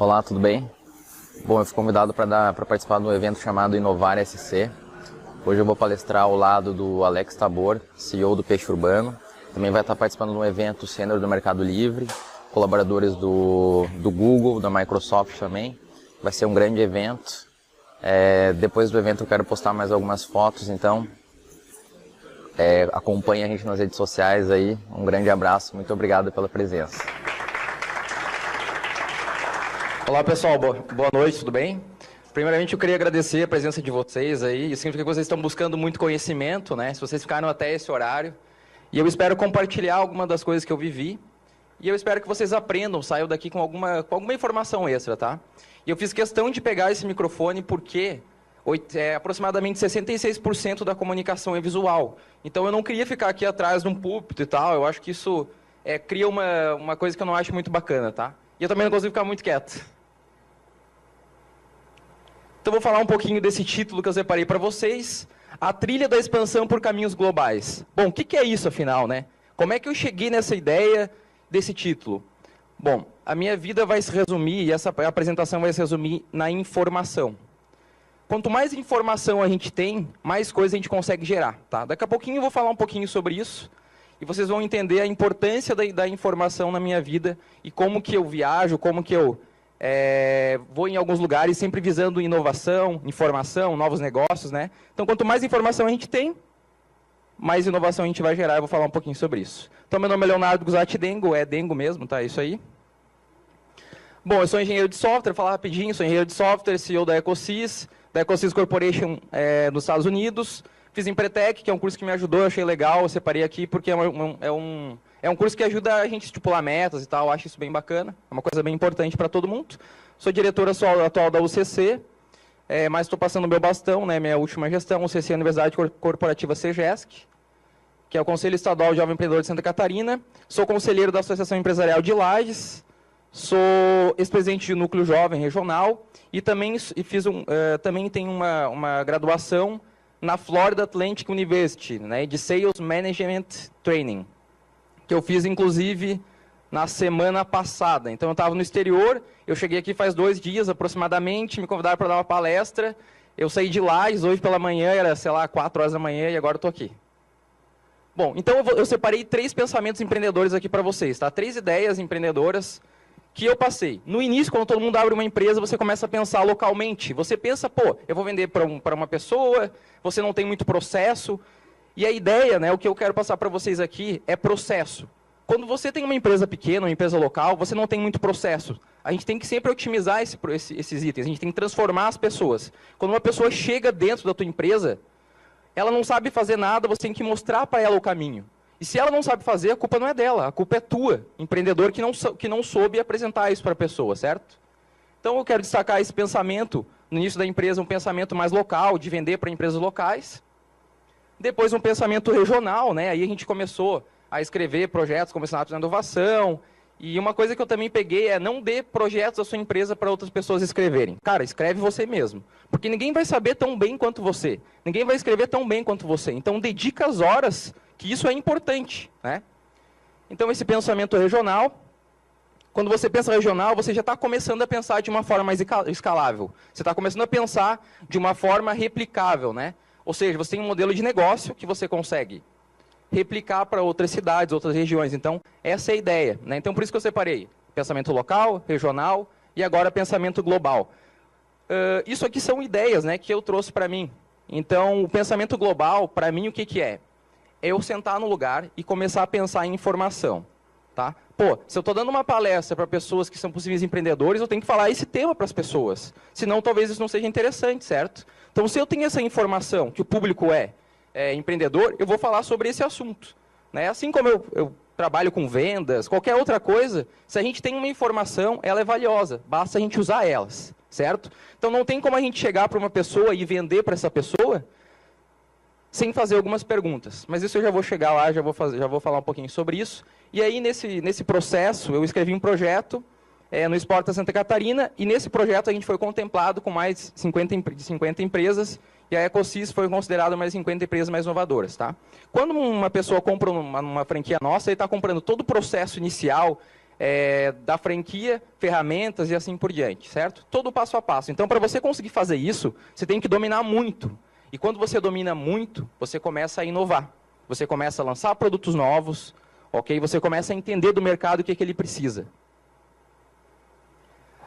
Olá, tudo bem? Bom, eu fui convidado para participar de um evento chamado Inovar SC. Hoje eu vou palestrar ao lado do Alex Tabor, CEO do Peixe Urbano. Também vai estar participando de um evento sênior do Mercado Livre, colaboradores do Google, da Microsoft também. Vai ser um grande evento. Depois do evento eu quero postar mais algumas fotos, então acompanhe a gente nas redes sociais aí. Um grande abraço, muito obrigado pela presença. Olá pessoal, boa noite, tudo bem? Primeiramente eu queria agradecer a presença de vocês aí, e significa que vocês estão buscando muito conhecimento, né? Se vocês ficaram até esse horário, e eu espero compartilhar algumas das coisas que eu vivi, e eu espero que vocês aprendam, saiam daqui com alguma informação extra, tá? E eu fiz questão de pegar esse microfone porque aproximadamente 66% da comunicação é visual, então eu não queria ficar aqui atrás de um púlpito e tal, eu acho que isso cria uma coisa que eu não acho muito bacana, tá? E eu também não consigo ficar muito quieto. Então, vou falar um pouquinho desse título que eu separei para vocês, A Trilha da Expansão por Caminhos Globais. Bom, o que é isso, afinal, né? Como é que eu cheguei nessa ideia desse título? Bom, a minha vida vai se resumir, e essa apresentação vai se resumir na informação. Quanto mais informação a gente tem, mais coisa a gente consegue gerar, tá? Daqui a pouquinho eu vou falar um pouquinho sobre isso, e vocês vão entender a importância da informação na minha vida, e como que eu viajo, como que eu vou em alguns lugares sempre visando inovação, informação, novos negócios, né? Então, quanto mais informação a gente tem, mais inovação a gente vai gerar. Eu vou falar um pouquinho sobre isso. Então, meu nome é Leonardo Guzatti Dengo, é Dengo mesmo, tá? É isso aí. Bom, eu sou engenheiro de software, vou falar rapidinho, sou engenheiro de software, CEO da Ecosys Corporation nos Estados Unidos. Fiz Empretec, que é um curso que me ajudou, eu achei legal, eu separei aqui porque é um curso que ajuda a gente a estipular metas e tal, eu acho isso bem bacana, é uma coisa bem importante para todo mundo. Sou diretor atual da UCC, mas estou passando o meu bastão, né, minha última gestão, UCC Universidade Corporativa CEGESC, que é o Conselho Estadual de Jovem Empreendedor de Santa Catarina. Sou conselheiro da Associação Empresarial de Lages, sou ex-presidente de Núcleo Jovem Regional e também também tenho uma graduação na Florida Atlantic University, né, de Sales Management Training, que eu fiz, inclusive, na semana passada. Então, eu estava no exterior, eu cheguei aqui faz 2 dias, aproximadamente, me convidaram para dar uma palestra, eu saí de Lages, hoje pela manhã, era, sei lá, 4 horas da manhã, e agora estou aqui. Bom, então eu separei 3 pensamentos empreendedores aqui para vocês, tá? 3 ideias empreendedoras que eu passei. No início, quando todo mundo abre uma empresa, você começa a pensar localmente. Você pensa, pô, eu vou vender para uma pessoa, você não tem muito processo. E a ideia, né, o que eu quero passar para vocês aqui é processo. Quando você tem uma empresa pequena, uma empresa local, você não tem muito processo. A gente tem que sempre otimizar esses itens, a gente tem que transformar as pessoas. Quando uma pessoa chega dentro da tua empresa, ela não sabe fazer nada, você tem que mostrar para ela o caminho. E se ela não sabe fazer, a culpa não é dela, a culpa é tua, empreendedor que não soube apresentar isso para a pessoa, certo? Então eu quero destacar esse pensamento, no início da empresa, um pensamento mais local, de vender para empresas locais. Depois um pensamento regional, né? Aí a gente começou a escrever projetos como Senato de Inovação. E uma coisa que eu também peguei é não dê projetos da sua empresa para outras pessoas escreverem. Cara, escreve você mesmo. Porque ninguém vai saber tão bem quanto você. Ninguém vai escrever tão bem quanto você. Então dedica as horas, que isso é importante, né? Então esse pensamento regional, quando você pensa regional, você já está começando a pensar de uma forma mais escalável. Você está começando a pensar de uma forma replicável, né? Ou seja, você tem um modelo de negócio que você consegue replicar para outras cidades, outras regiões. Então, essa é a ideia, né? Então, por isso que eu separei pensamento local, regional e agora pensamento global. Isso aqui são ideias, né, que eu trouxe para mim. Então, o pensamento global, para mim, o que é? É eu sentar no lugar e começar a pensar em informação. Tá? Pô, se eu estou dando uma palestra para pessoas que são possíveis empreendedores, eu tenho que falar esse tema para as pessoas. Senão, talvez isso não seja interessante, certo? Então, se eu tenho essa informação, que o público é empreendedor, eu vou falar sobre esse assunto. Né? Assim como eu trabalho com vendas, qualquer outra coisa, se a gente tem uma informação, ela é valiosa. Basta a gente usar elas, certo? Então, não tem como a gente chegar para uma pessoa e vender para essa pessoa sem fazer algumas perguntas. Mas isso eu já vou chegar lá, já vou falar um pouquinho sobre isso. E aí, nesse processo, eu escrevi um projeto no Exporta Santa Catarina, e nesse projeto a gente foi contemplado com mais de 50 empresas, e a Ecosys foi considerada uma das 50 empresas mais inovadoras. Tá? Quando uma pessoa compra uma franquia nossa, ele está comprando todo o processo inicial, da franquia, ferramentas e assim por diante, certo? Todo passo a passo. Então, para você conseguir fazer isso, você tem que dominar muito. E quando você domina muito, você começa a inovar. Você começa a lançar produtos novos, ok? Você começa a entender do mercado o que ele precisa.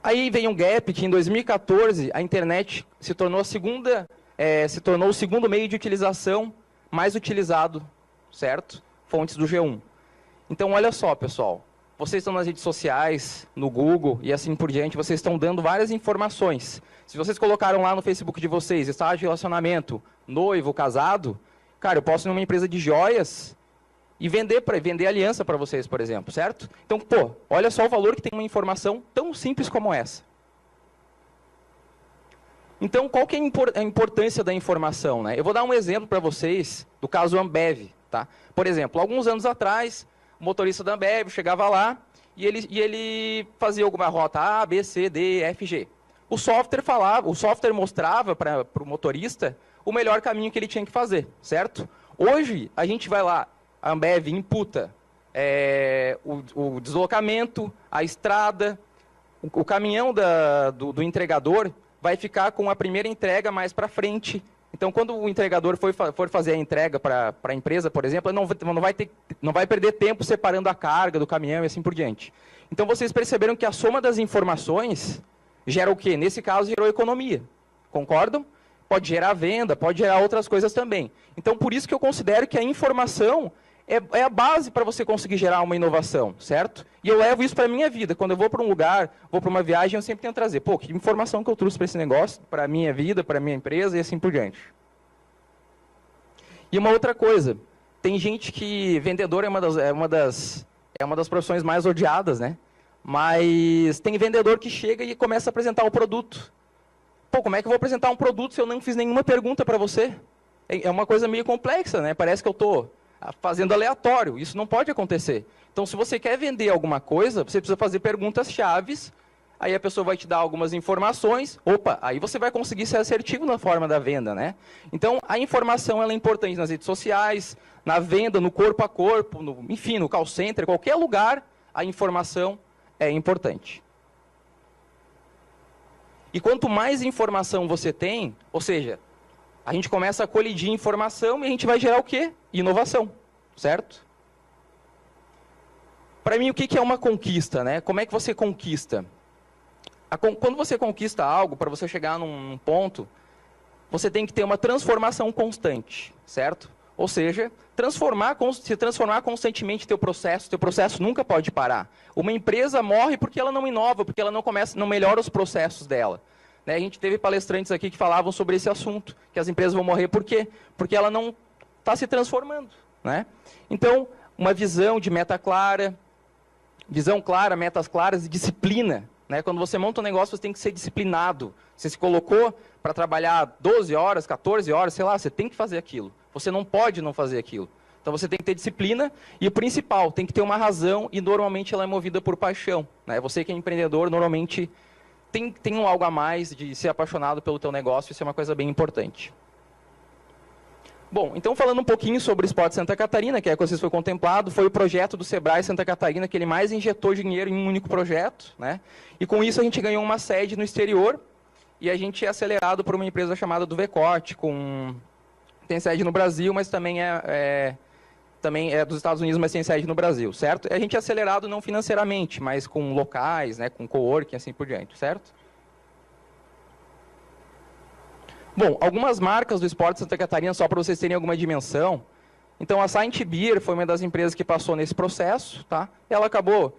Aí vem um gap que em 2014 a internet se tornou o segundo meio de utilização mais utilizado, certo? Fontes do G1. Então, olha só, pessoal. Vocês estão nas redes sociais, no Google e assim por diante, vocês estão dando várias informações. Se vocês colocaram lá no Facebook de vocês, estágio de relacionamento, noivo, casado, cara, eu posso ir numa empresa de joias e vender aliança para vocês, por exemplo, certo? Então, pô, olha só o valor que tem uma informação tão simples como essa. Então, qual que é a importância da informação, né? Eu vou dar um exemplo para vocês do caso Ambev, tá? Por exemplo, alguns anos atrás, o motorista da Ambev chegava lá e ele fazia alguma rota A, B, C, D, F, G. O software mostrava para o motorista o melhor caminho que ele tinha que fazer, certo? Hoje, a gente vai lá, a Ambev imputa o deslocamento, a estrada, o caminhão do entregador vai ficar com a primeira entrega mais para frente. Então, quando o entregador for fazer a entrega para a empresa, por exemplo, não vai perder tempo separando a carga do caminhão e assim por diante. Então, vocês perceberam que a soma das informações gera o quê? Nesse caso, gerou economia. Concordam? Pode gerar venda, pode gerar outras coisas também. Então, por isso que eu considero que a informação é a base para você conseguir gerar uma inovação, certo? E eu levo isso para a minha vida. Quando eu vou para um lugar, vou para uma viagem, eu sempre tento trazer, pô, que informação que eu trouxe para esse negócio, para a minha vida, para a minha empresa e assim por diante. E uma outra coisa, tem gente que vendedor é uma das profissões mais odiadas, né? Mas tem vendedor que chega e começa a apresentar o produto. Pô, como é que eu vou apresentar um produto se eu não fiz nenhuma pergunta para você? É uma coisa meio complexa, né? Parece que eu estou fazendo aleatório. Isso não pode acontecer. Então, se você quer vender alguma coisa, você precisa fazer perguntas chaves, aí a pessoa vai te dar algumas informações, aí você vai conseguir ser assertivo na forma da venda, né? Então, a informação ela é importante nas redes sociais, na venda, no corpo a corpo, enfim, no call center, qualquer lugar, a informação é importante. E quanto mais informação você tem, ou seja, a gente começa a colidir informação e a gente vai gerar o quê? Inovação, certo? Para mim, o que é uma conquista, né? Como é que você conquista? Quando você conquista algo, para você chegar num ponto, você tem que ter uma transformação constante, certo? Ou seja, se transformar constantemente teu processo nunca pode parar. Uma empresa morre porque ela não inova, porque ela não melhora os processos dela. Né? A gente teve palestrantes aqui que falavam sobre esse assunto, que as empresas vão morrer por quê? Porque ela não está se transformando. Né? Então, uma visão de meta clara, metas claras e disciplina. Né? Quando você monta um negócio, você tem que ser disciplinado. Você se colocou para trabalhar 12 horas, 14 horas, sei lá, você tem que fazer aquilo. Você não pode não fazer aquilo. Então, você tem que ter disciplina e o principal, tem que ter uma razão e normalmente ela é movida por paixão. Né? Você que é empreendedor, normalmente tem um algo a mais de ser apaixonado pelo teu negócio, isso é uma coisa bem importante. Bom, então falando um pouquinho sobre o Spot Santa Catarina, que é que vocês foi contemplado, foi o projeto do Sebrae Santa Catarina que ele mais injetou dinheiro em um único projeto, né? E com isso a gente ganhou uma sede no exterior e a gente é acelerado por uma empresa chamada do Vecote, tem sede no Brasil, mas também também é dos Estados Unidos, mas tem sede no Brasil, certo? A gente é acelerado não financeiramente, mas com locais, né, com coworking, assim por diante, certo? Bom, algumas marcas do Spot Santa Catarina, só para vocês terem alguma dimensão. Então, a Saint Beer foi uma das empresas que passou nesse processo. Tá? Ela acabou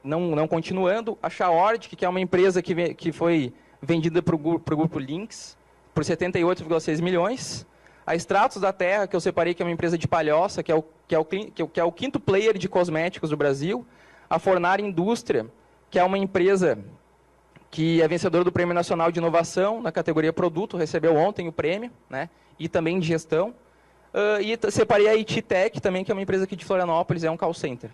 não continuando. A Chaord, que é uma empresa que foi vendida para o grupo Lynx por 78,6 milhões. A Extratos da Terra, que eu separei, que é uma empresa de Palhoça, que é o quinto player de cosméticos do Brasil. A Fornar Indústria, que é uma empresa que é vencedora do Prêmio Nacional de Inovação na categoria Produto, recebeu ontem o prêmio, né? E também de gestão. E separei a IT Tech também, que é uma empresa aqui de Florianópolis, é um call center.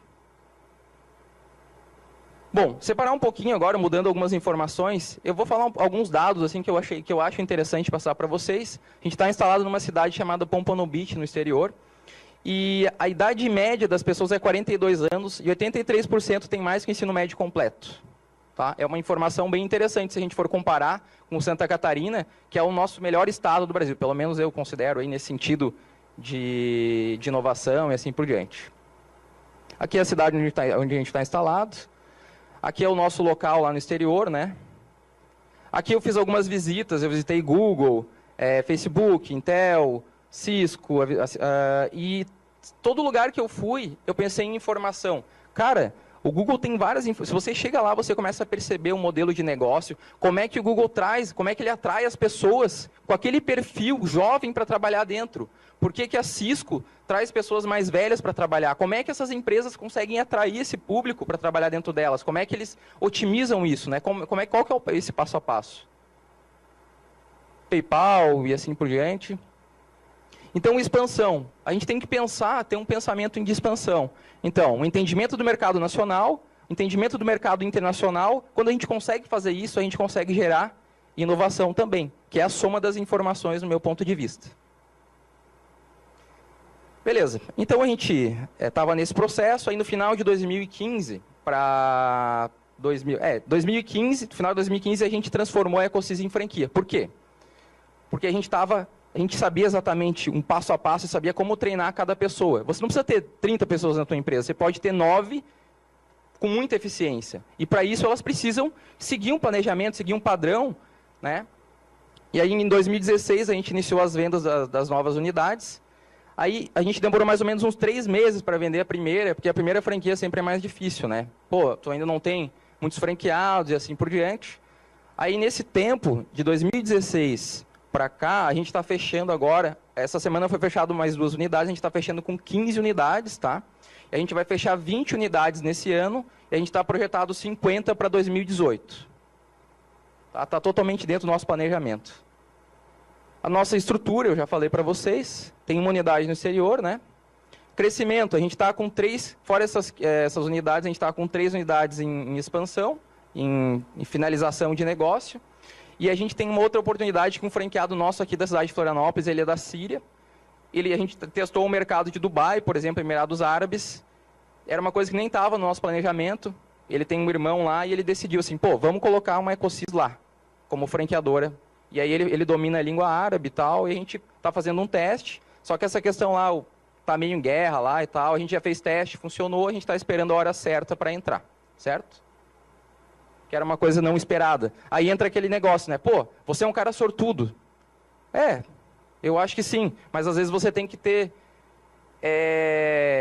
Bom, separar um pouquinho agora, mudando algumas informações, eu vou falar alguns dados assim que eu acho interessante passar para vocês. A gente está instalado numa cidade chamada Pompano Beach, no exterior. E a idade média das pessoas é 42 anos e 83% tem mais que o ensino médio completo. Tá? É uma informação bem interessante se a gente for comparar com Santa Catarina, que é o nosso melhor estado do Brasil. Pelo menos eu considero aí nesse sentido de inovação e assim por diante. Aqui é a cidade onde a gente está instalado. Aqui é o nosso local lá no exterior, né? Aqui eu fiz algumas visitas, eu visitei Google, Facebook, Intel, Cisco, e todo lugar que eu fui, eu pensei em informação. Cara, o Google tem várias... Se você chega lá, você começa a perceber o modelo de negócio, como é que o Google traz, como é que ele atrai as pessoas com aquele perfil jovem para trabalhar dentro. Por que que a Cisco traz pessoas mais velhas para trabalhar? Como é que essas empresas conseguem atrair esse público para trabalhar dentro delas? Como é que eles otimizam isso? Né? Qual que é esse passo a passo? PayPal e assim por diante. Então, expansão. A gente tem que pensar, ter um pensamento de expansão. Então, o entendimento do mercado nacional, entendimento do mercado internacional. Quando a gente consegue fazer isso, a gente consegue gerar inovação também, que é a soma das informações, no meu ponto de vista. Beleza. Então, a gente estava nesse processo. Aí, no final de 2015, para 2015, no final de 2015, a gente transformou a Ecosys em franquia. Por quê? Porque a gente sabia exatamente um passo a passo e sabia como treinar cada pessoa. Você não precisa ter 30 pessoas na tua empresa, você pode ter 9 com muita eficiência. E para isso elas precisam seguir um planejamento, seguir um padrão, né? E aí em 2016 a gente iniciou as vendas das novas unidades. Aí a gente demorou mais ou menos uns 3 meses para vender a primeira, porque a primeira franquia sempre é mais difícil, né? Pô, tu ainda não tem muitos franqueados e assim por diante. Aí nesse tempo, de 2016 para cá, a gente está fechando agora, essa semana foi fechado mais 2 unidades, a gente está fechando com 15 unidades, tá? E a gente vai fechar 20 unidades nesse ano, e a gente está projetado 50 para 2018. Tá totalmente dentro do nosso planejamento. A nossa estrutura, eu já falei para vocês, tem uma unidade no exterior, né? Crescimento, a gente está com 3, fora essas unidades, a gente está com 3 unidades em expansão, em finalização de negócio. E a gente tem uma outra oportunidade com um franqueado nosso aqui da cidade de Florianópolis, ele é da Síria. A gente testou o mercado de Dubai, por exemplo, Emirados Árabes. Era uma coisa que nem estava no nosso planejamento. Ele tem um irmão lá e ele decidiu assim, pô, vamos colocar uma Ecosys lá, como franqueadora. E aí ele domina a língua árabe e tal, e a gente está fazendo um teste. Só que essa questão lá, está meio em guerra lá e tal, a gente já fez teste, funcionou, a gente está esperando a hora certa para entrar, certo? Que era uma coisa não esperada. Aí entra aquele negócio, né? Pô, você é um cara sortudo. Eu acho que sim, mas às vezes você tem que ter...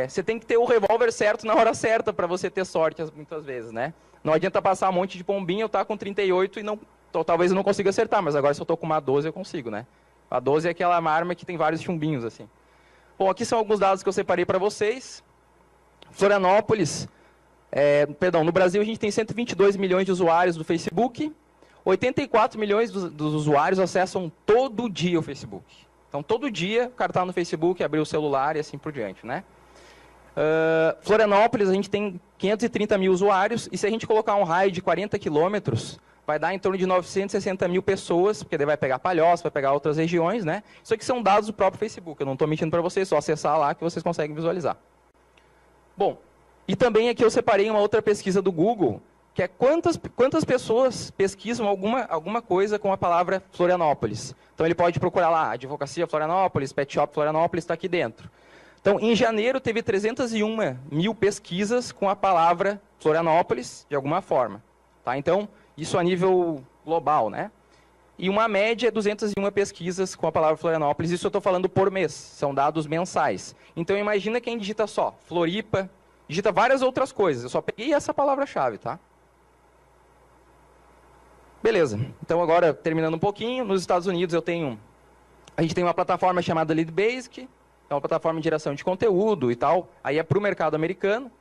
você tem que ter o revólver certo na hora certa para você ter sorte, muitas vezes, né? Não adianta passar um monte de pombinha, eu estar com 38 e não... Talvez eu não consiga acertar, mas agora se eu estou com uma 12 eu consigo, né? A 12 é aquela arma que tem vários chumbinhos, assim. Bom, aqui são alguns dados que eu separei para vocês. Florianópolis... no Brasil a gente tem 122 milhões de usuários do Facebook, 84 milhões dos usuários acessam todo dia o Facebook. Então, todo dia o cara está no Facebook, abriu o celular e assim por diante, né? Florianópolis, a gente tem 530 mil usuários, e se a gente colocar um raio de 40 quilômetros, vai dar em torno de 960 mil pessoas, porque daí vai pegar Palhoça, vai pegar outras regiões, né? Isso aqui são dados do próprio Facebook, eu não estou mentindo para vocês, só acessar lá que vocês conseguem visualizar. Bom, e também aqui eu separei uma outra pesquisa do Google, que é quantas pessoas pesquisam alguma coisa com a palavra Florianópolis. Então ele pode procurar lá, Advocacia Florianópolis, Pet Shop Florianópolis, está aqui dentro. Então, em janeiro teve 301 mil pesquisas com a palavra Florianópolis, de alguma forma. Tá? Então, isso a nível global, né? E uma média é 201 pesquisas com a palavra Florianópolis, isso eu estou falando por mês, são dados mensais. Então, imagina quem digita só Floripa, digita várias outras coisas. Eu só peguei essa palavra-chave, tá? Beleza. Então, agora, terminando um pouquinho, nos Estados Unidos a gente tem uma plataforma chamada LeadBasic, é uma plataforma de geração de conteúdo e tal, aí é para o mercado americano.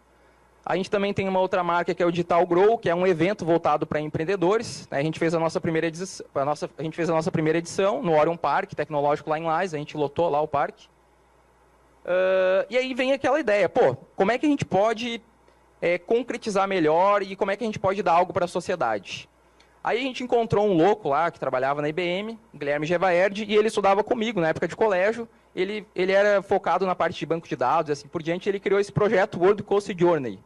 A gente também tem uma outra marca que é o Digital Grow, que é um evento voltado para empreendedores. A gente fez a nossa primeira edição no Orion Park Tecnológico lá em Lages, a gente lotou lá o parque. E aí vem aquela ideia, pô, como é que a gente pode concretizar melhor e como é que a gente pode dar algo para a sociedade? Aí a gente encontrou um louco lá que trabalhava na IBM, Guilherme Gevaerd, e ele estudava comigo na época de colégio. ele era focado na parte de banco de dados e assim por diante. Ele criou esse projeto World Coast Journey.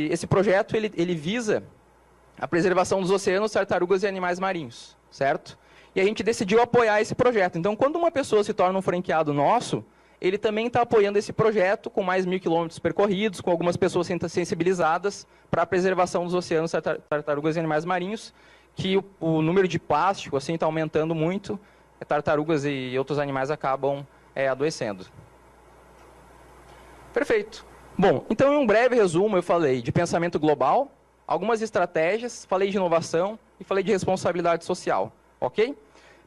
Esse projeto ele visa a preservação dos oceanos, tartarugas e animais marinhos, certo? E a gente decidiu apoiar esse projeto. Então, quando uma pessoa se torna um franqueado nosso, ele também está apoiando esse projeto com mais 1.000 quilômetros percorridos, com algumas pessoas sensibilizadas para a preservação dos oceanos, tartarugas e animais marinhos, que o número de plástico assim está aumentando muito, tartarugas e outros animais acabam adoecendo. Perfeito. Bom, então em um breve resumo eu falei de pensamento global, algumas estratégias, falei de inovação e falei de responsabilidade social, ok?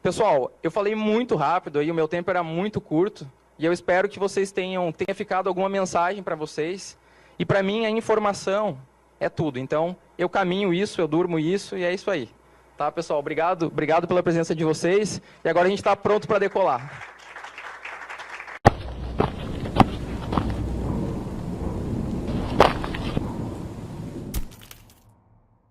Pessoal, eu falei muito rápido, aí o meu tempo era muito curto, e eu espero que vocês tenha ficado alguma mensagem para vocês, e para mim a informação é tudo, então eu caminho isso, eu durmo isso, e é isso aí. Tá, pessoal? Obrigado pela presença de vocês, e agora a gente está pronto para decolar.